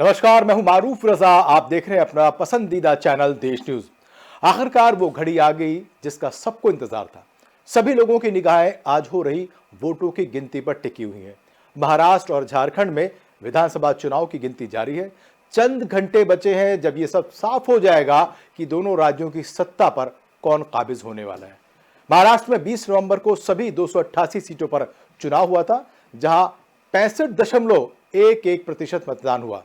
नमस्कार, मैं हूं मारूफ रजा। आप देख रहे हैं अपना पसंदीदा चैनल देश न्यूज। आखिरकार वो घड़ी आ गई जिसका सबको इंतजार था। सभी लोगों की निगाहें आज हो रही वोटों की गिनती पर टिकी हुई हैं। महाराष्ट्र और झारखंड में विधानसभा चुनाव की गिनती जारी है। चंद घंटे बचे हैं जब ये सब साफ हो जाएगा कि दोनों राज्यों की सत्ता पर कौन काबिज होने वाला है। महाराष्ट्र में 20 नवंबर को सभी 288 सीटों पर चुनाव हुआ था, जहां 65.11% मतदान हुआ।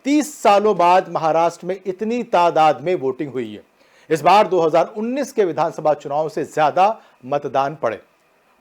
30 सालों बाद महाराष्ट्र में इतनी तादाद में वोटिंग हुई है। इस बार 2019 के विधानसभा चुनाव से ज्यादा मतदान पड़े।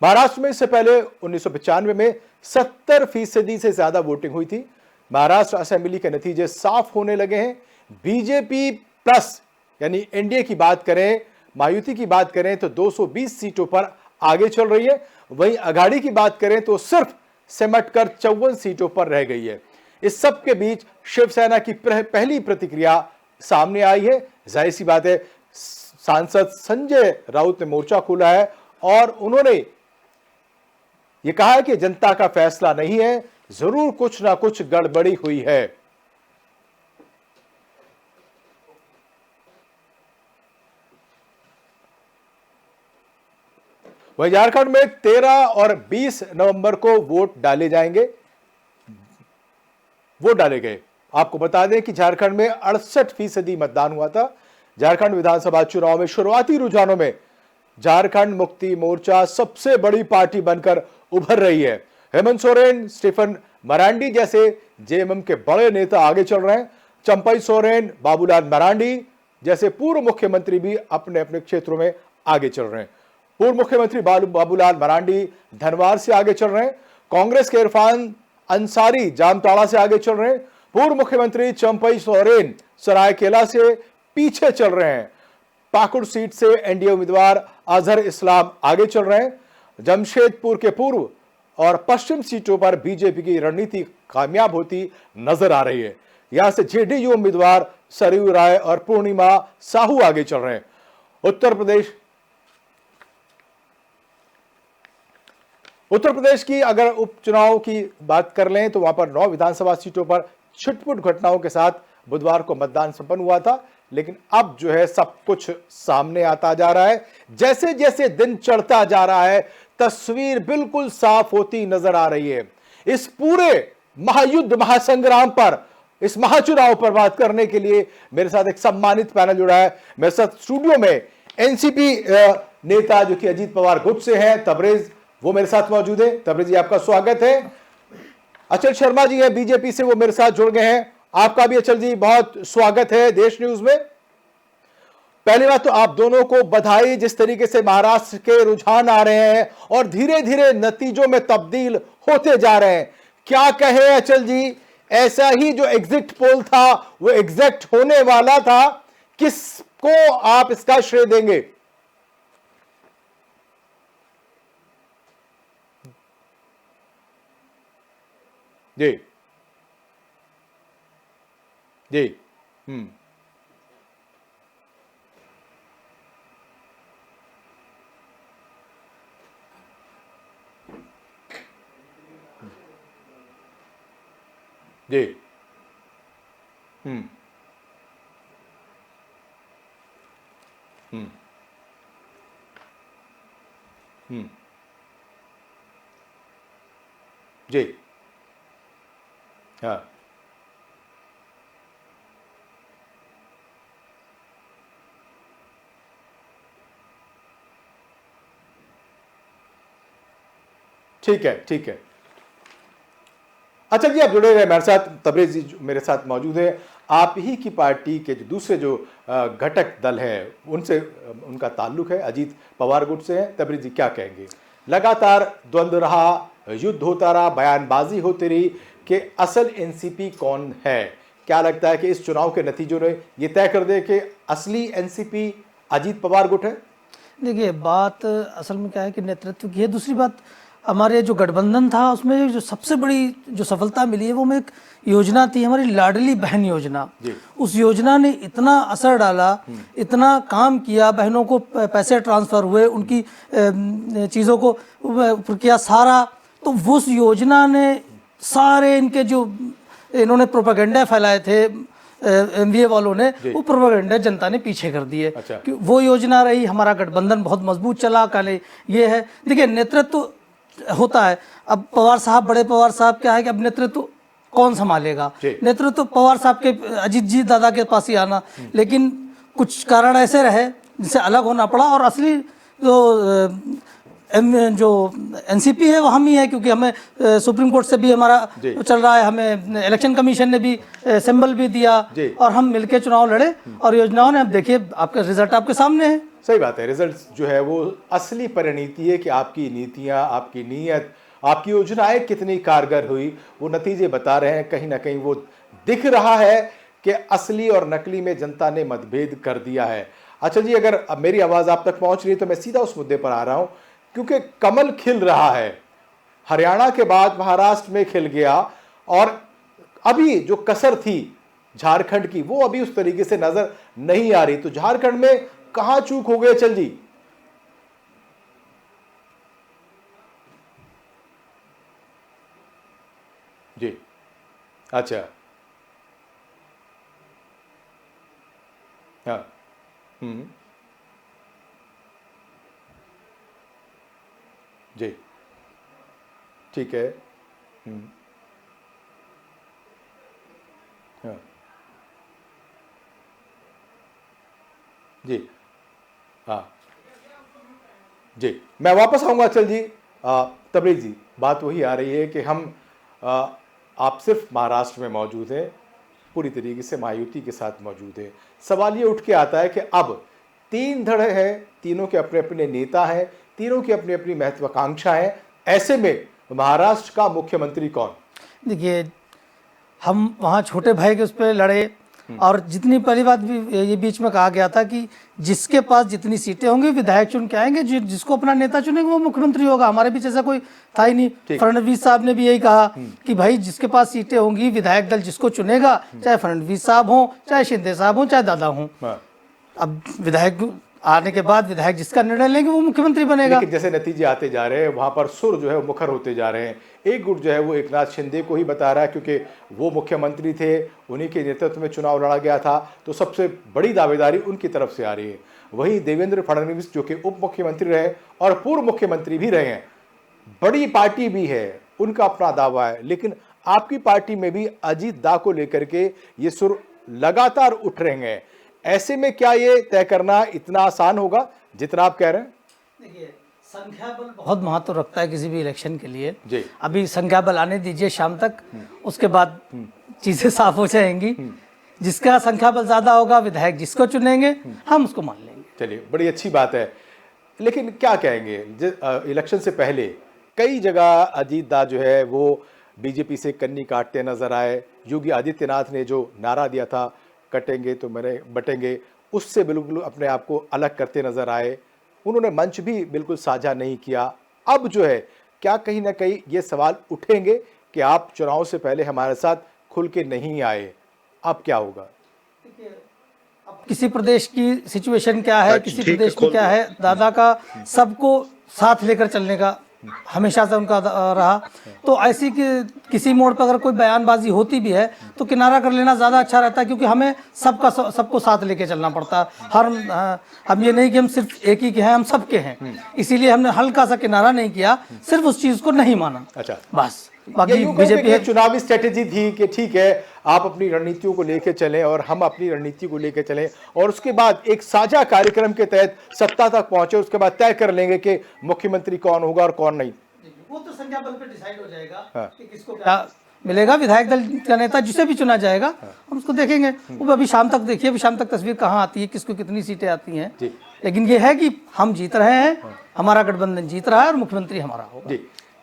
महाराष्ट्र में इससे पहले 1995 में 70% से ज्यादा वोटिंग हुई थी। महाराष्ट्र असेंबली के नतीजे साफ होने लगे हैं। बीजेपी प्लस यानी एनडीए की बात करें, महायुति की बात करें तो 220 सीटों पर आगे चल रही है। वहीं अघाड़ी की बात करें तो सिर्फ सिमटकर 54 सीटों पर रह गई है। इस सब के बीच शिवसेना की पहली प्रतिक्रिया सामने आई है। जाहिर सी बात है, सांसद संजय राउत ने मोर्चा खोला है और उन्होंने यह कहा है कि जनता का फैसला नहीं है, जरूर कुछ ना कुछ गड़बड़ी हुई है। वहीं झारखंड में 13 और 20 नवंबर को वोट डाले गए। आपको बता दें कि झारखंड में 68% मतदान हुआ था। झारखंड विधानसभा चुनाव में शुरुआती रुझानों में झारखंड मुक्ति मोर्चा सबसे बड़ी पार्टी बनकर उभर रही है। हेमंत सोरेन, स्टीफन मरांडी जैसे जेएमएम के बड़े नेता आगे चल रहे हैं। चंपई सोरेन, बाबूलाल मरांडी जैसे पूर्व मुख्यमंत्री भी अपने अपने क्षेत्रों में आगे चल रहे हैं। पूर्व मुख्यमंत्री बाबूलाल मरांडी धनवार से आगे चल रहे हैं। कांग्रेस के इरफान अंसारी जामताड़ा से आगे चल रहे हैं। पूर्व मुख्यमंत्री चंपई सोरेन सरायकेला से पीछे चल रहे हैं। पाकुड़ सीट से एनडीए उम्मीदवार अजहर इस्लाम आगे चल रहे हैं। जमशेदपुर के पूर्व और पश्चिम सीटों पर बीजेपी की रणनीति कामयाब होती नजर आ रही है। यहां से जेडीयू उम्मीदवार सरयू राय और पूर्णिमा साहू आगे चल रहे हैं। उत्तर प्रदेश की अगर उपचुनाव की बात कर लें तो वहां पर 9 विधानसभा सीटों पर छिटपुट घटनाओं के साथ बुधवार को मतदान संपन्न हुआ था। लेकिन अब जो है सब कुछ सामने आता जा रहा है। जैसे जैसे दिन चढ़ता जा रहा है, तस्वीर बिल्कुल साफ होती नजर आ रही है। इस पूरे महायुद्ध महासंग्राम पर, इस महाचुनाव पर बात करने के लिए मेरे साथ एक सम्मानित पैनल जुड़ा है। मेरे साथ स्टूडियो में एनसीपी नेता जो कि अजीत पवार गुट से हैं, तबरेज, वो मेरे साथ मौजूद है। तबरेज जी, आपका स्वागत है। अचल शर्मा जी हैं बीजेपी से, वो मेरे साथ जुड़ गए हैं। आपका भी अचल जी बहुत स्वागत है देश न्यूज में। पहली बात तो आप दोनों को बधाई, जिस तरीके से महाराष्ट्र के रुझान आ रहे हैं और धीरे धीरे नतीजों में तब्दील होते जा रहे हैं। क्या कहे अचल जी, ऐसा ही जो एग्जिट पोल था वो एग्जैक्ट होने वाला था, किसको आप इसका श्रेय देंगे? जी जी। जी। हम्म हम्म हम्म जी। हाँ, ठीक है, ठीक है। अच्छा जी, आप जुड़े रहे मेरे साथ। तबरेज जी मेरे साथ मौजूद है। आप ही की पार्टी के जो दूसरे जो घटक दल है उनसे उनका ताल्लुक है, अजीत पवार गुट से है। तबरेज जी, क्या कहेंगे? लगातार द्वंद्व रहा, युद्ध होता रहा, बयानबाजी होती रही कि असल एनसीपी कौन है। क्या लगता है कि इस चुनाव के नतीजों ने यह तय कर दे कि असली एनसीपी अजीत पवार गुट है? देखिए, बात असल में क्या है कि नेतृत्व की है। दूसरी बात, हमारे जो गठबंधन था उसमें जो सबसे बड़ी जो सफलता मिली है वो में एक योजना थी, हमारी लाडली बहन योजना। उस योजना ने इतना असर डाला, इतना काम किया, बहनों को पैसे ट्रांसफर हुए, उनकी चीज़ों को किया सारा। तो उस योजना ने सारे इनके जो इन्होंने प्रोपेगेंडा फैलाए थे एमवीए वालों ने, वो प्रोपेगेंडा जनता ने पीछे कर दिए। अच्छा। कि वो योजना रही, हमारा गठबंधन बहुत मजबूत चला। कल ये है, देखिए नेतृत्व होता है। अब पवार साहब, बड़े पवार साहब क्या है कि अब नेतृत्व कौन संभालेगा? नेतृत्व तो पवार साहब के, अजीत जी दादा के पास ही आना, लेकिन कुछ कारण ऐसे रहे जिससे अलग होना पड़ा। और असली जो एनसीपी है वो हम ही है, क्योंकि हमें सुप्रीम कोर्ट से भी हमारा चल रहा है, हमें इलेक्शन कमीशन ने भी सिंबल भी दिया और हम मिलके चुनाव लड़े और योजनाओं ने, अब देखिए आपका रिजल्ट आपके सामने है। सही बात है, रिजल्ट जो है वो असली परिणति है कि आपकी नीतियां, आपकी नीयत, आपकी योजनाएं कितनी कारगर हुई, वो नतीजे बता रहे हैं। कहीं ना कहीं वो दिख रहा है कि असली और नकली में जनता ने मतभेद कर दिया है। अच्छा जी, अगर अब मेरी आवाज आप तक पहुंच रही है तो मैं सीधा उस मुद्दे पर आ रहा हूं, क्योंकि कमल खिल रहा है, हरियाणा के बाद महाराष्ट्र में खिल गया और अभी जो कसर थी झारखंड की वो अभी उस तरीके से नजर नहीं आ रही। तो झारखंड में कहां चूक हो गए चल जी? जी अच्छा, हाँ, जी ठीक है, हाँ, जी हाँ, जी मैं वापस आऊंगा। चल जी, तबरेज जी, बात वही आ रही है कि हम आप सिर्फ महाराष्ट्र में मौजूद हैं, पूरी तरीके से महायुति के साथ मौजूद है। सवाल ये उठ के आता है कि अब 3 धड़ है, तीनों के अपने अपने नेता हैं, तीनों की अपनी अपनी महत्वाकांक्षा है। ऐसे में महाराष्ट्र का मुख्यमंत्री कौन? देखिए, हम वहाँ छोटे भाई के उस पर लड़े और जितनी, पहली बात भी ये बीच में कहा गया था कि जिसके पास जितनी सीटें होंगी विधायक चुन के आएंगे, जिसको अपना नेता चुनेंगे वो मुख्यमंत्री होगा। हमारे बीच ऐसा कोई था ही नहीं। फडणवीस साहब ने भी यही कहा कि भाई जिसके पास सीटें होंगी, विधायक दल जिसको चुनेगा, चाहे फडणवीस साहब हों, चाहे शिंदे साहब हों, चाहे दादा हों, अब विधायक आने के बाद विधायक जिसका निर्णय लेंगे वो मुख्यमंत्री बनेगा। लेकिन जैसे नतीजे आते जा रहे हैं वहां पर सुर जो है वो मुखर होते जा रहे हैं। एक गुट जो है वो एकनाथ शिंदे को ही बता रहा है, क्योंकि वो मुख्यमंत्री थे, उन्हीं के नेतृत्व में चुनाव लड़ा गया था, तो सबसे बड़ी दावेदारी उनकी तरफ से आ रही है। वहीं देवेंद्र फडणवीस जो कि उप मुख्यमंत्री रहे और पूर्व मुख्यमंत्री भी रहे हैं, बड़ी पार्टी भी है, उनका अपना दावा है। लेकिन आपकी पार्टी में भी अजीत दा को लेकर के ये सुर लगातार उठ रहे हैं। ऐसे में क्या ये तय करना इतना आसान होगा जितना आप कह रहे हैं? देखिए, संख्या बल बहुत महत्व रखता है किसी भी इलेक्शन के लिए जी। अभी संख्या बल आने दीजिए शाम तक, उसके बाद चीजें साफ हो जाएंगी। जिसका संख्या बल ज्यादा होगा, विधायक जिसको चुनेंगे हम उसको मान लेंगे। चलिए, बड़ी अच्छी बात है। लेकिन क्या कहेंगे, इलेक्शन से पहले कई जगह अजीत दा जो है वो बीजेपी से कन्नी काटते नजर आए। योगी आदित्यनाथ ने जो नारा दिया था, कटेंगे तो मरे बटेंगे, उससे बिल्कुल अपने आप को अलग करते नजर आए। उन्होंने मंच भी बिल्कुल साझा नहीं किया। अब जो है, क्या कहीं ना कहीं ये सवाल उठेंगे कि आप चुनाव से पहले हमारे साथ खुल के नहीं आए, अब क्या होगा? किसी प्रदेश की सिचुएशन क्या है, किसी प्रदेश में क्या है, दादा का सबको साथ लेकर चलने का हमेशा से उनका रहा। तो ऐसी किसी मोड़ पर अगर कोई बयानबाजी होती भी है तो किनारा कर लेना ज़्यादा अच्छा रहता है, क्योंकि हमें सबको साथ लेके चलना पड़ता है। हम ये नहीं कि हम सिर्फ एक ही के हैं, हम सबके हैं। इसीलिए हमने हल्का सा किनारा नहीं किया, सिर्फ उस चीज़ को नहीं माना। अच्छा, बस। बाकी बीजेपी है, चुनावी स्ट्रेटेजी थी कि ठीक है, आप अपनी रणनीतियों को लेकर चलें और हम अपनी रणनीति को लेकर चलें, और उसके बाद एक साझा कार्यक्रम के तहत सत्ता तक पहुंचे। उसके बाद तय कर लेंगे कि मुख्यमंत्री कौन होगा और कौन नहीं। वो तो संख्या बल पे डिसाइड हो जाएगा कि किसको क्या मिलेगा। विधायक दल का नेता जिसे भी चुना जाएगा हम उसको देखेंगे। वो अभी शाम तक देखिए, अभी शाम तक तस्वीर कहाँ आती है, किसको कितनी सीटें आती हैं। लेकिन ये है कि हम जीत रहे हैं, हमारा गठबंधन जीत रहा है और मुख्यमंत्री हमारा होगा। जी,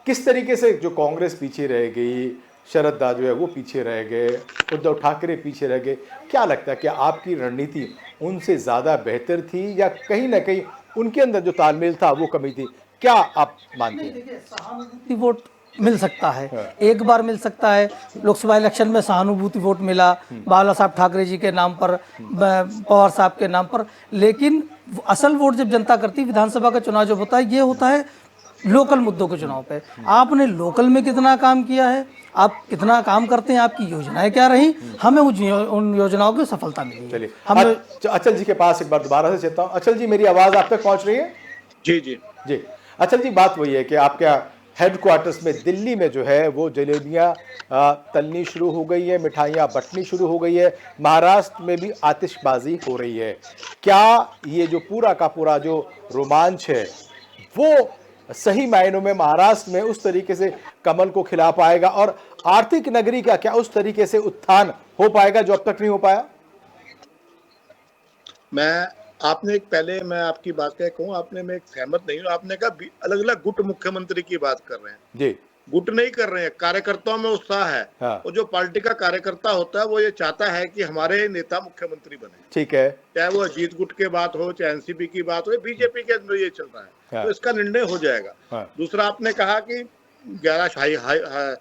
किस तरीके से जो कांग्रेस पीछे रह गई, शरद दा जो है वो पीछे रह गए, उद्धव ठाकरे पीछे रह गए, क्या लगता है कि आपकी रणनीति उनसे ज़्यादा बेहतर थी या कहीं ना कहीं उनके अंदर जो तालमेल था वो कमी थी? क्या आप मानते हैं? देखिए, सहानुभूति वोट मिल सकता है, एक बार मिल सकता है। लोकसभा इलेक्शन में सहानुभूति वोट मिला बाला साहब ठाकरे जी के नाम पर, पवार साहब के नाम पर, लेकिन असल वोट जब जनता करती, विधानसभा का चुनाव जब होता है, ये होता है लोकल मुद्दों के चुनाव पे। आपने लोकल में कितना काम किया है, आप कितना काम करते हैं, आपकी योजनाएं क्या रही, हमें उन योजनाओं की सफलता मिली है। चलिए हमें अचल जी के पास एक बार दोबारा से चलता हूँ। अचल जी, मेरी आवाज आप तक पहुंच रही है? जी जी जी। अचल जी, बात वही है कि आपके हेडक्वार्टर्स में दिल्ली में जो है वो जलेबियां तलनी शुरू हो गई है, मिठाइयां बंटनी शुरू हो गई है, महाराष्ट्र में भी आतिशबाजी हो रही है। क्या ये जो पूरा का पूरा जो रोमांच है वो सही मायनों में महाराष्ट्र में उस तरीके से कमल को खिला पाएगा, और आर्थिक नगरी का क्या उस तरीके से उत्थान हो पाएगा जो अब तक नहीं हो पाया? मैं आपकी बात क्या कहूँ, मैं एक सहमत नहीं हूँ। आपने कहा अलग अलग गुट मुख्यमंत्री की बात कर रहे हैं जी। गुट नहीं कर रहे हैं, कार्यकर्ताओं में उत्साह है। हाँ। और जो पार्टी का कार्यकर्ता होता है वो ये चाहता है कि हमारे नेता मुख्यमंत्री बने। ठीक है। चाहे वो अजीत गुट की बात हो, चाहे एनसीपी की बात हो, बीजेपी के अंदर ये चल रहा है। हाँ। तो इसका निर्णय हो जाएगा। हाँ। दूसरा, आपने कहा कि 11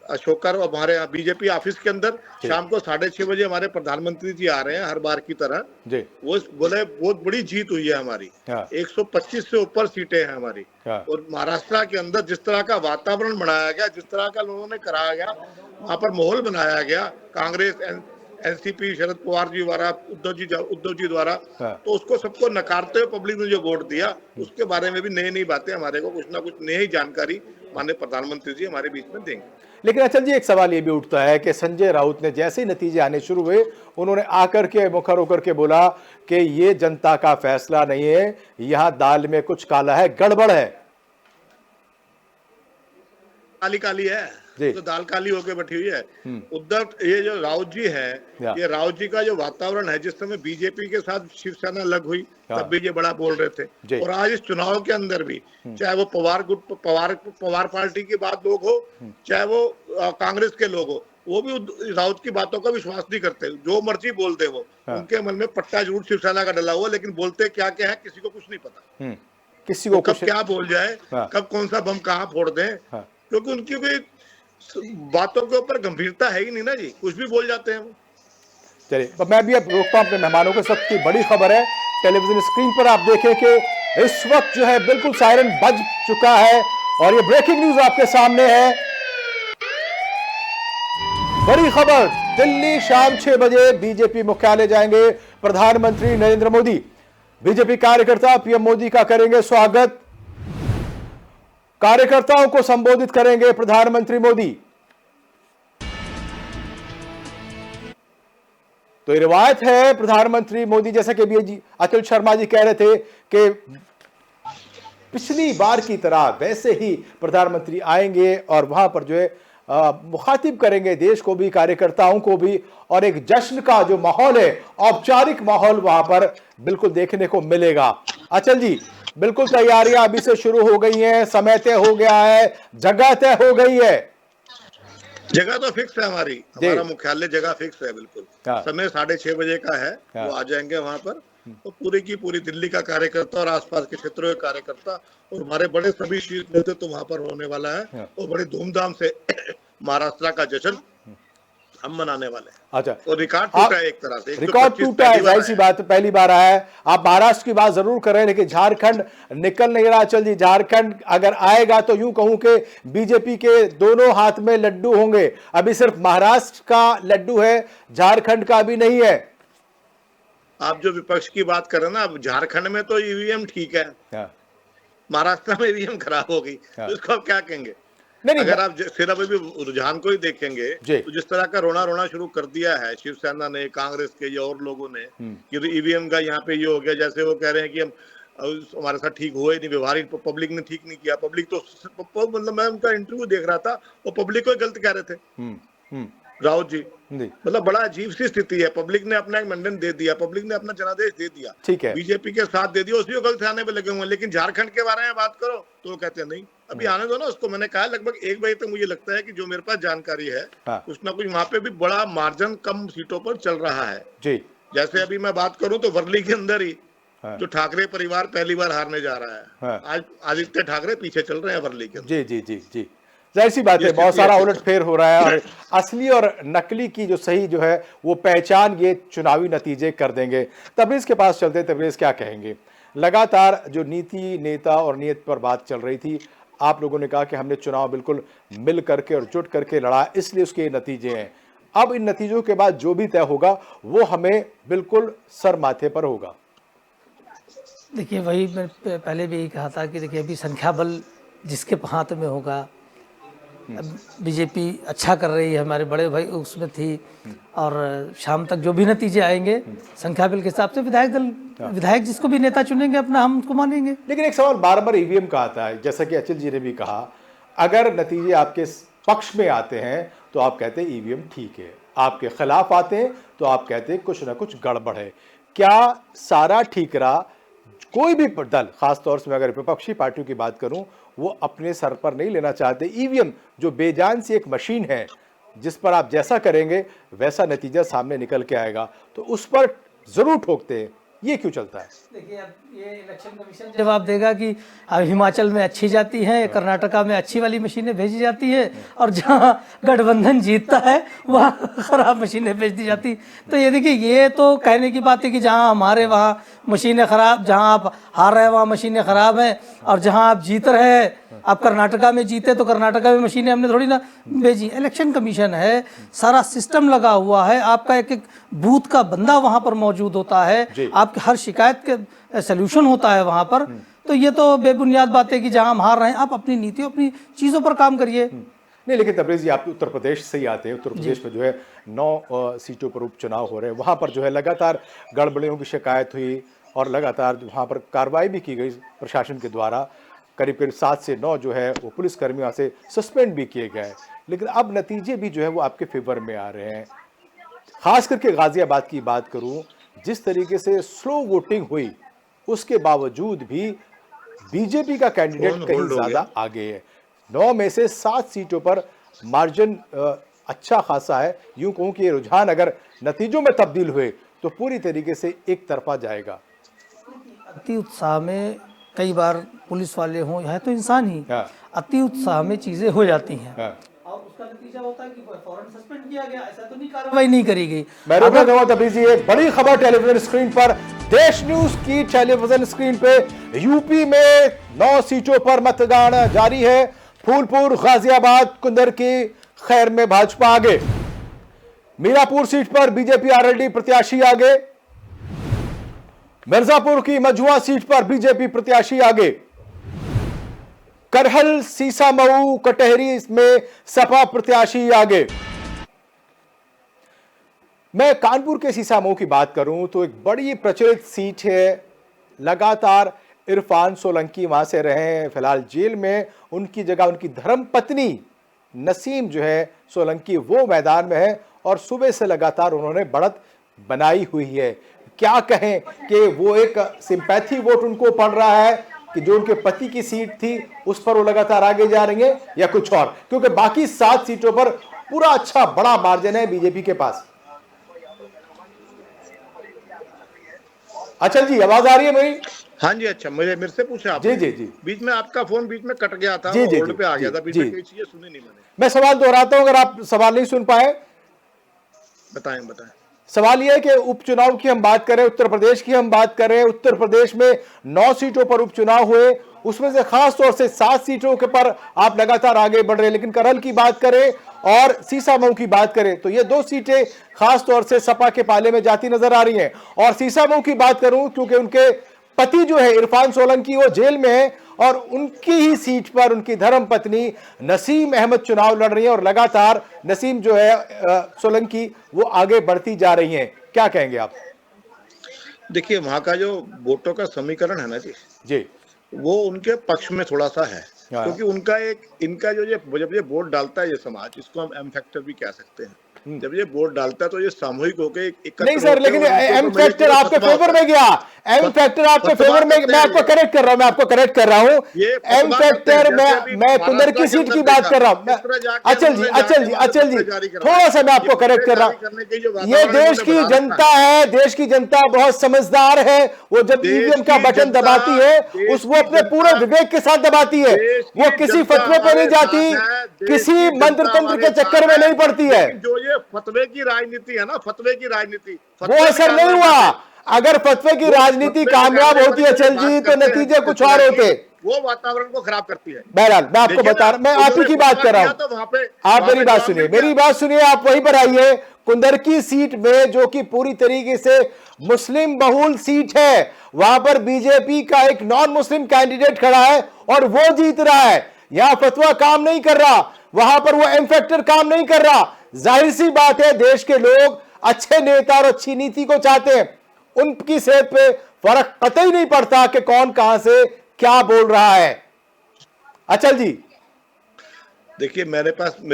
अशोकर और हमारे यहाँ बीजेपी ऑफिस के अंदर शाम को 6:30 बजे हमारे प्रधानमंत्री जी आ रहे हैं हर बार की तरह जी। वो बोले बहुत बड़ी जीत हुई है हमारी। हाँ। 125 से ऊपर सीटें हैं हमारी। हाँ। और महाराष्ट्र के अंदर जिस तरह का वातावरण बनाया गया, जिस तरह का लोगों ने कराया गया, वहां पर माहौल बनाया गया कांग्रेस एनसीपी शरद पवार जी द्वारा, उद्धव जी द्वारा, तो उसको सबको नकारते हुए पब्लिक ने जो वोट दिया उसके बारे में भी नई नई बातें हमारे को कुछ ना कुछ नई जानकारी माननीय प्रधानमंत्री जी हमारे बीच में देंगे। लेकिन अचल जी, एक सवाल ये भी उठता है कि संजय राउत ने जैसे ही नतीजे आने शुरू हुए उन्होंने आकर के मुखर होकर के बोला कि ये जनता का फैसला नहीं है, यहां दाल में कुछ काला है, गड़बड़ है, काली काली है तो दाल काली होके बैठी हुई है। ये जो राउत जी है, ये राउत जी का जो वातावरण है, जिस समय बीजेपी के साथ शिवसेना लग हुई तब भी ये बड़ा बोल रहे थे, और आज इस चुनाव के अंदर भी चाहे वो पवार पार्टी की बात लोग हो, चाहे वो कांग्रेस के लोग हो, वो भी राउत की बातों का विश्वास नहीं करते। जो मर्जी बोलते वो, उनके मन में पट्टा जरूर शिवसेना का डला हुआ, लेकिन बोलते क्या क्या है किसी को कुछ नहीं पता। किसी को कब क्या बोल जाए, कब कौन सा बम कहाँ फोड़ दें, क्योंकि उनकी कोई बातों के ऊपर गंभीरता है ही नहीं ना जी, कुछ भी बोल जाते हैं वो। चलिए, तो मैं भी अब रोकता हूं अपने मेहमानों को। इस वक्त की बड़ी खबर है, टेलीविजन स्क्रीन पर आप देखें कि इस वक्त जो है बिल्कुल सायरन बज चुका है और ये ब्रेकिंग न्यूज आपके सामने है। बड़ी खबर, दिल्ली शाम 6 बजे बीजेपी मुख्यालय जाएंगे प्रधानमंत्री नरेंद्र मोदी। बीजेपी कार्यकर्ता पीएम मोदी का करेंगे स्वागत, कार्यकर्ताओं को संबोधित करेंगे प्रधानमंत्री मोदी। तो ये रिवायत है, प्रधानमंत्री मोदी, जैसा कि भी अतुल शर्मा जी कह रहे थे कि पिछली बार की तरह वैसे ही प्रधानमंत्री आएंगे और वहां पर जो है मुखातिब करेंगे देश को भी, कार्यकर्ताओं को भी, और एक जश्न का जो माहौल है, औपचारिक माहौल वहां पर बिल्कुल देखने को मिलेगा। अचल जी, बिल्कुल तैयारियां अभी से शुरू हो गई हैं, समय तय हो गया है, जगह तय हो गई है? जगह तो फिक्स है हमारा मुख्यालय जगह फिक्स है बिल्कुल। समय 6:30 बजे का है। वो आ जाएंगे वहां पर, तो पूरी की पूरी दिल्ली का कार्यकर्ता और आसपास के क्षेत्रों के कार्यकर्ता और हमारे बड़े सभी शीर्ष नेतृत्व तो वहां पर होने वाला है, और बड़े धूमधाम से महाराष्ट्र का जश्न हम मनाने वाले हैं। अच्छा, और रिकॉर्ड टूटा है, एक तरह से रिकॉर्ड टूटा है, जाहिर सी बात, पहली बार आया है। आप महाराष्ट्र की बात जरूर कर रहे हैं, लेकिन झारखंड निकल नहीं रहा। चल जी, झारखंड अगर आएगा तो यूं कहूं कि बीजेपी के दोनों हाथ में लड्डू होंगे। अभी सिर्फ महाराष्ट्र का लड्डू है, झारखंड का भी नहीं है। आप जो विपक्ष की बात कर रहे हैं ना, अब झारखंड में तो ईवीएम ठीक है, महाराष्ट्र में ईवीएम खराब हो गई, तो इसको आप क्या कहेंगे? नहीं, अगर आप सिर्फ अभी रुझान को ही देखेंगे तो जिस तरह का रोना शुरू कर दिया है शिवसेना ने, कांग्रेस के या और लोगों ने कि ईवीएम का यहाँ पे ये हो गया, जैसे वो कह रहे हैं कि हम हमारे साथ ठीक हुआ ही नहीं, व्यवहारिक पब्लिक ने ठीक नहीं किया। पब्लिक तो मतलब मैं उनका इंटरव्यू देख रहा था, वो पब्लिक को गलत कह रहे थे राउत जी। मतलब बड़ा अजीब सी स्थिति है, पब्लिक ने अपना एक मंडन दे दिया, पब्लिक ने अपना जनादेश दे दिया, ठीक है, बीजेपी के साथ दे दिया, उसी को गलत आने पे लगे हुए हैं। लेकिन झारखंड के बारे में बात करो तो वो कहते हैं नहीं, अभी आने दो ना उसको। मैंने कहा लगभग 1 बजे तक मुझे लगता है कि जो मेरे पास जानकारी है कुछ ना कुछ वहां पे भी बड़ा मार्जिन कम सीटों पर चल रहा है जी। जैसे अभी मैं बात करूं तो वर्ली के अंदर ही जो ठाकरे परिवार पहली बार हारने जा रहा है, आज आदित्य ठाकरे पीछे चल रहे हैं वर्ली के अंदर। जी जी जी जी, जाहिर सी बात है, बहुत सारा उलटफेर हो रहा है, और असली और नकली की जो सही जो है वो पहचान ये चुनावी नतीजे कर देंगे। तबरेज के पास चलते, तबरेज क्या कहेंगे? लगातार जो नीति, नेता और नीयत पर बात चल रही थी, आप लोगों ने कहा कि हमने चुनाव बिल्कुल मिल करके और जुट करके लड़ा, इसलिए उसके ये नतीजे हैं। अब इन नतीजों के बाद जो भी तय होगा वो हमें बिल्कुल सर माथे पर होगा। देखिए, वही मैं पहले भी यही कहा था कि देखिए अभी संख्या बल जिसके हाथ में होगा, बीजेपी अच्छा कर रही है, हमारे बड़े भाई उसमें थी, और शाम तक जो भी नतीजे आएंगे संख्या बल के हिसाब से विधायक जिसको भी नेता चुनेंगे अपना, हम उसको मानेंगे। लेकिन एक सवाल बार बार ईवीएम का आता है, जैसा कि अचल जी ने भी कहा, अगर नतीजे आपके पक्ष में आते हैं तो आप कहते हैं ईवीएम ठीक है, आपके खिलाफ आते हैं तो आप कहते हैं कुछ ना कुछ गड़बड़ है। क्या सारा ठीक रहा? कोई भी दल, खासतौर से मैं अगर विपक्षी पार्टियों की बात करूं, वो अपने सर पर नहीं लेना चाहते। ईवीएम जो बेजान सी एक मशीन है जिस पर आप जैसा करेंगे वैसा नतीजा सामने निकल के आएगा, तो उस पर जरूर ठोकते हैं। ये क्यों चलता है? देखिए, अब ये इलेक्शन कमीशन जवाब देगा कि अब हिमाचल में अच्छी जाती है, कर्नाटका में अच्छी वाली मशीनें भेजी जाती है, और जहां गठबंधन जीतता है वहां खराब मशीनें भेज दी जाती। तो ये देखिए, ये तो कहने की बात है कि जहां हमारे वहाँ मशीनें खराब, जहां आप हार रहे हैं वहाँ मशीनें खराब हैं, और जहां आप जीत रहे हैं, आप कर्नाटका में जीते तो कर्नाटका में मशीनें हमने थोड़ी ना भेजी। इलेक्शन कमीशन है, सारा सिस्टम लगा हुआ है, आपका एक एक बूथ का बंदा वहां पर मौजूद होता है, आपकी हर शिकायत के सलूशन होता है वहां पर। तो ये तो बेबुनियाद बात है कि जहां हम हार रहे हैं, आप अपनी नीतियों, अपनी चीज़ों पर काम करिए। नहीं, लेकिन तबरेज़ जी, आप उत्तर प्रदेश से ही आते हैं। उत्तर प्रदेश में जो है 9 सीटों पर उपचुनाव हो रहे हैं, वहाँ पर जो है लगातार गड़बड़ियों की शिकायत हुई और लगातार वहाँ पर कार्रवाई भी की गई प्रशासन के द्वारा। करीब करीब 7 से 9 जो है वो पुलिसकर्मियों से सस्पेंड भी किए गए। लेकिन अब नतीजे भी जो है वो आपके फेवर में आ रहे हैं। खास करके गाजियाबाद की बात करूं, जिस तरीके से स्लो वोटिंग हुई उसके बावजूद भी बीजेपी का कैंडिडेट कहीं ज्यादा आगे है। 9 में से 7 सीटों पर मार्जिन अच्छा खासा है। यूं कहूं कि ये रुझान अगर नतीजों में तब्दील हुए तो पूरी तरीके से एक तरफा जाएगा। अति उत्साह में कई बार पुलिस वाले हों, यह तो इंसान ही, अति उत्साह में चीजें हो जाती हैं, और उसका नतीजा होता है कि फौरन सस्पेंड किया गया। ऐसा तो नहीं, कार्रवाई नहीं करी गई। मैं रोकना चाहूंगा तबरेज़, एक बड़ी खबर टेलीविजन स्क्रीन पर, देश न्यूज की टेलीविजन स्क्रीन पे, यूपी में 9 सीटों पर मतदान जारी है। फूलपुर, गाजियाबाद, कुंदर की खैर में भाजपा आगे, मीरापुर सीट पर बीजेपी आरएलडी प्रत्याशी आगे, मिर्जापुर की मझुआ सीट पर बीजेपी प्रत्याशी आगे, करहल, सीसामऊ, कटहरी में सपा प्रत्याशी आगे। मैं कानपुर के सीसामऊ की बात करूं तो एक बड़ी प्रचलित सीट है। लगातार इरफान सोलंकी वहां से रहे हैं, फिलहाल जेल में, उनकी जगह उनकी धर्मपत्नी नसीम जो है सोलंकी वो मैदान में है, और सुबह से लगातार उन्होंने बढ़त बनाई हुई है। क्या कहें कि वो एक सिंपैथी वोट उनको पड़ रहा है कि जो उनके पति की सीट थी उस पर वो लगातार आगे जा रही है, या कुछ और, क्योंकि बाकी 7 सीटों पर पूरा अच्छा बड़ा मार्जिन है बीजेपी के पास। अचल जी, आवाज आ रही है मेरी? हाँ जी। अच्छा, मेरे से पूछा आप? जी जी जी। बीच में आपका फोन बीच में कट गया था, होल्ड पे आ गया था, बीच में कोई चीजें सुनी नहीं मैंने। मैं सवाल दोहराता हूं, अगर आप सवाल नहीं सुन पाए बताएं। सवाल यह है कि उपचुनाव की हम बात करें, उत्तर प्रदेश की हम बात करें। उत्तर प्रदेश में 9 सीटों पर उपचुनाव हुए, उसमें से खास तौर से 7 सीटों के पर आप लगातार आगे बढ़ रहे हैं। लेकिन करहल की बात करें और सीसामऊ की बात करें तो ये 2 सीटें खास तौर से सपा के पाले में जाती नजर आ रही हैं। और सीसामऊ की बात करूं क्योंकि उनके पति जो है इरफान सोलंकी वो जेल में है, और उनकी ही सीट पर उनकी धर्मपत्नी नसीम अहमद चुनाव लड़ रही है, और लगातार नसीम जो है सोलंकी वो आगे बढ़ती जा रही हैं। क्या कहेंगे आप? देखिए, वहां का जो वोटों का समीकरण है ना जी, वो उनके पक्ष में थोड़ा सा है, क्योंकि उनका इनका जो जब ये वोट डालता है ये समाज, इसको हम एम फैक्टर भी कह सकते हैं। जब ये वोट डालता है तो ये सामूहिक होकर नहीं सर, लेकिन एम फैक्टर आपके फेवर में गया। एम फैक्टर आपके फेवर में, मैं आपको करेक्ट कर रहा हूँ, एम फैक्टर मैं कुंदर की सीट की बात कर रहा हूँ। अचल जी थोड़ा सा मैं आपको करेक्ट कर रहा हूँ। ये देश की जनता है, देश की जनता बहुत समझदार है। वो जब ईवीएम का बटन दबाती है वो अपने पूरे विवेक के साथ दबाती है, वो किसी फतवे पे नहीं जाती, किसी मंत्र तंत्र के चक्कर में नहीं पड़ती है। जो ये फतवे की राजनीति है ना, फतवे की राजनीति, वो असर नहीं हुआ। अगर फतवे की राजनीति कामयाब होती है अचल जी तो नतीजे कुछ और होते। वो वातावरण को खराब करती है। बहरहाल मैं आपको बता रहा, मैं आप ही की बात कर रहा हूं, तो वहां पे आप मेरी बात सुनिए, मेरी बात सुनिए, आप वहीं पर आइए। कुंदरकी सीट में जो कि पूरी तरीके से मुस्लिम बहुल सीट है, वहां पर बीजेपी का एक नॉन मुस्लिम कैंडिडेट खड़ा है और वो जीत रहा है। यहां फतवा काम नहीं कर रहा, वहां पर वो एम फैक्टर काम नहीं कर रहा। जाहिर सी बात है, देश के लोग अच्छे नेता और अच्छी नीति को चाहते हैं, उनकी सेहत पे फर्क कतई नहीं पड़ता कि कौन कहां से क्या बोल रहा है। अचल जी देखिए, मेरे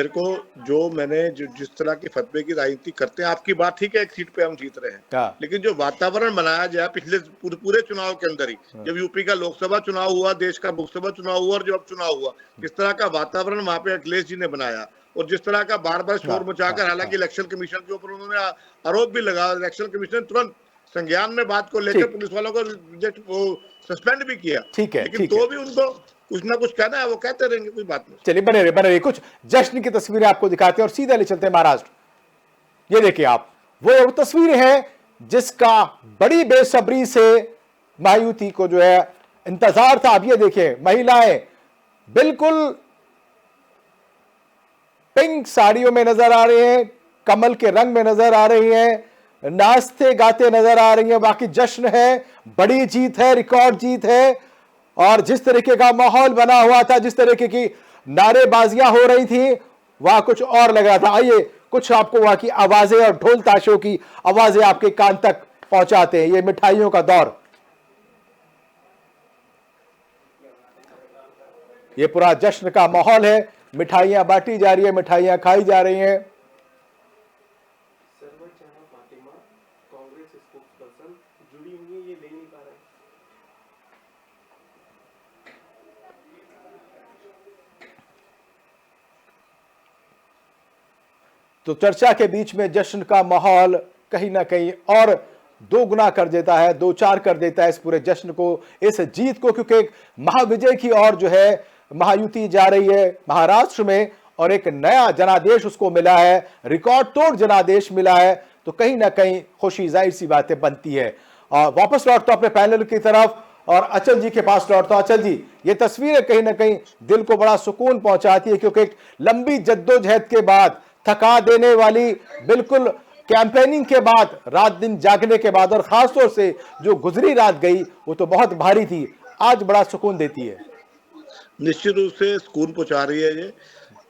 को मैंने जिस तरह की फतवे की राजनीति करते हैं, आपकी बात ठीक है, एक सीट पे हम जीत रहे हैं, लेकिन जो वातावरण बनाया गया पिछले पूरे चुनाव के अंदर ही, जब यूपी का लोकसभा चुनाव हुआ, देश का लोकसभा चुनाव हुआ और जब चुनाव हुआ, किस तरह का वातावरण वहां पे अखिलेश जी ने बनाया और जिस तरह का बार बार शोर मचाकर, हालांकि इलेक्शन कमीशन के ऊपर उन्होंने आरोप भी लगा, इलेक्शन कमीशन ने तुरंत संज्ञान में बात को लेकर पुलिस वालों को सस्पेंड भी किया, ठीक है, लेकिन तो भी उनको कुछ ना कुछ कहना है, वो कहते रहेंगे, कोई बात नहीं। चलिए बने रहे। कुछ जश्न की तस्वीरें आपको दिखाते हैं और सीधे ले चलते हैं महाराष्ट्र। ये देखिए आप, वो तस्वीर है जिसका बड़ी बेसब्री से महायुति को जो है इंतजार था। अब ये देखिए, महिलाएं बिल्कुल पिंक साड़ियों में नजर आ रही हैं, कमल के रंग में नजर आ रही हैं, नाचते गाते नजर आ रही हैं। बाकी जश्न है, बड़ी जीत है, रिकॉर्ड जीत है। और जिस तरीके का माहौल बना हुआ था, जिस तरीके की नारेबाजियां हो रही थी, वहां कुछ और लग रहा था। आइए कुछ आपको वहां की आवाजें और ढोल ताशों की आवाजें आपके कान तक पहुंचाते हैं। ये मिठाइयों का दौर, ये पूरा जश्न का माहौल है, मिठाइयां बांटी जा रही है, मिठाइयां खाई जा रही हैं। तो चर्चा के बीच में जश्न का माहौल कहीं ना कहीं और दो गुना कर देता है, दो चार कर देता है इस पूरे जश्न को, इस जीत को, क्योंकि एक महाविजय की ओर जो है महायुति जा रही है महाराष्ट्र में और एक नया जनादेश उसको मिला है, रिकॉर्ड तोड़ जनादेश मिला है। तो कहीं ना कहीं खुशी जाहिर सी बातें बनती है। और वापस लौटता अपने पैनल की तरफ और अचल जी के पास लौटता। अचल जी, ये तस्वीरें कहीं ना कहीं दिल को बड़ा सुकून पहुंचाती है, क्योंकि एक लंबी जद्दोजहद के बाद, थका देने वाली बिल्कुल कैंपेनिंग के बाद, रात दिन जागने के बाद, और खासतौर से जो गुजरी रात गई वो तो बहुत भारी थी, आज बड़ा सुकून देती है। निश्चित रूप से सुकून पहुंचा रही है, ये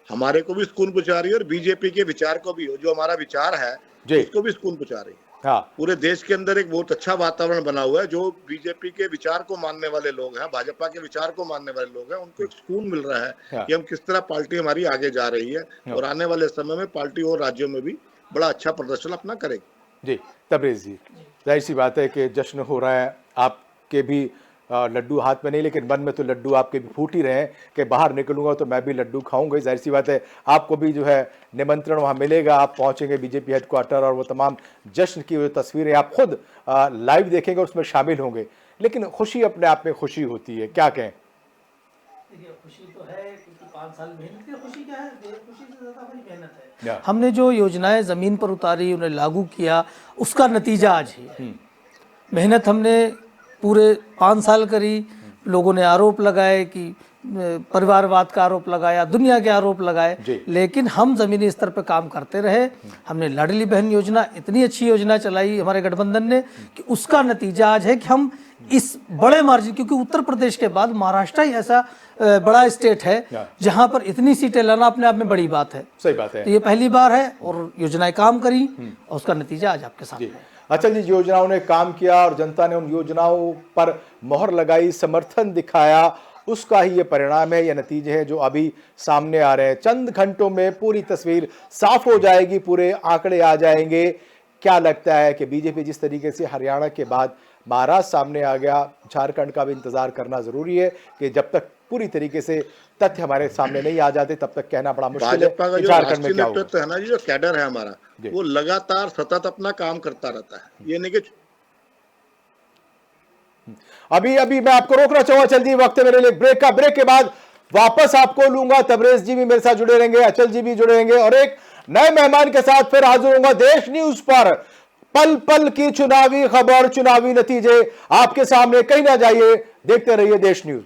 हमारे को भी सुकून पहुंचा रही है और बीजेपी के विचार को भी, जो हमारा विचार है उसको भी सुकून पहुंचा रही है। हाँ। पूरे देश के अंदर एक बहुत अच्छा वातावरण बना हुआ है। जो बीजेपी के विचार को मानने वाले लोग हैं, भाजपा के विचार को मानने वाले लोग हैं, उनको एक सुकून मिल रहा है कि हम किस तरह पार्टी हमारी आगे जा रही है और आने वाले समय में पार्टी और राज्यों में भी बड़ा अच्छा प्रदर्शन अपना करेगी। जी तबरेज जी, जाहिर सी बात है कि जश्न हो रहा है, आपके भी लड्डू हाथ में नहीं, लेकिन मन में तो लड्डू आपके भी फूट ही रहे हैं कि बाहर निकलूंगा तो मैं भी लड्डू खाऊंगा। जाहिर सी बात है आपको भी जो है निमंत्रण वहां मिलेगा, आप पहुंचेंगे बीजेपी हेडक्वार्टर और वो तमाम जश्न की वो तस्वीरें आप खुद लाइव देखेंगे और उसमें शामिल होंगे। लेकिन खुशी अपने आप में खुशी होती है, क्या कहें? देखिए, खुशी तो है क्योंकि 5 साल मेहनत की खुशी क्या है, खुशी से ज़्यादा बड़ी मेहनत है। हमने जो योजनाएं ज़मीन पर उतारी, उन्हें लागू किया, उसका नतीजा आज है। मेहनत हमने पूरे 5 साल करी, लोगों ने आरोप लगाए कि परिवारवाद का आरोप लगाया, दुनिया के आरोप लगाए, लेकिन हम ज़मीनी स्तर पर काम करते रहे। हमने लाडली बहन योजना, इतनी अच्छी योजना चलाई हमारे गठबंधन ने कि उसका नतीजा आज है कि हम इस बड़े मार्जिन, क्योंकि उत्तर प्रदेश के बाद महाराष्ट्र ही ऐसा बड़ा स्टेट है जहां पर इतनी सीटें लाना अपने आप में बड़ी बात है। सही बात है। तो ये पहली बार है और योजनाएं काम करी और उसका नतीजा आज आपके सामने है। अच्छा जी, योजनाओं ने काम किया और जनता ने उन योजनाओं पर मोहर लगाई, समर्थन दिखाया, उसका ही ये परिणाम है, ये नतीजे हैं जो अभी सामने आ रहे हैं। चंद घंटों में पूरी तस्वीर साफ हो जाएगी, पूरे आंकड़े आ जाएंगे। क्या लगता है कि बीजेपी जिस तरीके से हरियाणा के बाद महाराष्ट्र सामने आ गया, झारखंड का भी इंतजार करना जरूरी है कि जब तक पूरी तरीके से तथ्य हमारे सामने नहीं आ जाते तब तक कहना बड़ा मुश्किल है कि झारखंड में क्या होगा। है ना, जो कैडर है हमारा, वो लगातार सतत अपना काम करता रहता है। ये नहीं कि अभी मैं आपको रोकना चाहूंगा, चल जी वक्त है मेरे लिए ब्रेक का। ब्रेक के बाद वापस आपको लूंगा, तबरेज जी भी मेरे साथ जुड़े रहेंगे, अचल जी भी जुड़े रहेंगे और एक नए मेहमान के साथ फिर हाजिर होऊंगा देश न्यूज पर। पल पल की चुनावी खबर, चुनावी नतीजे आपके सामने, कहीं ना जाइए, देखते रहिए देश न्यूज।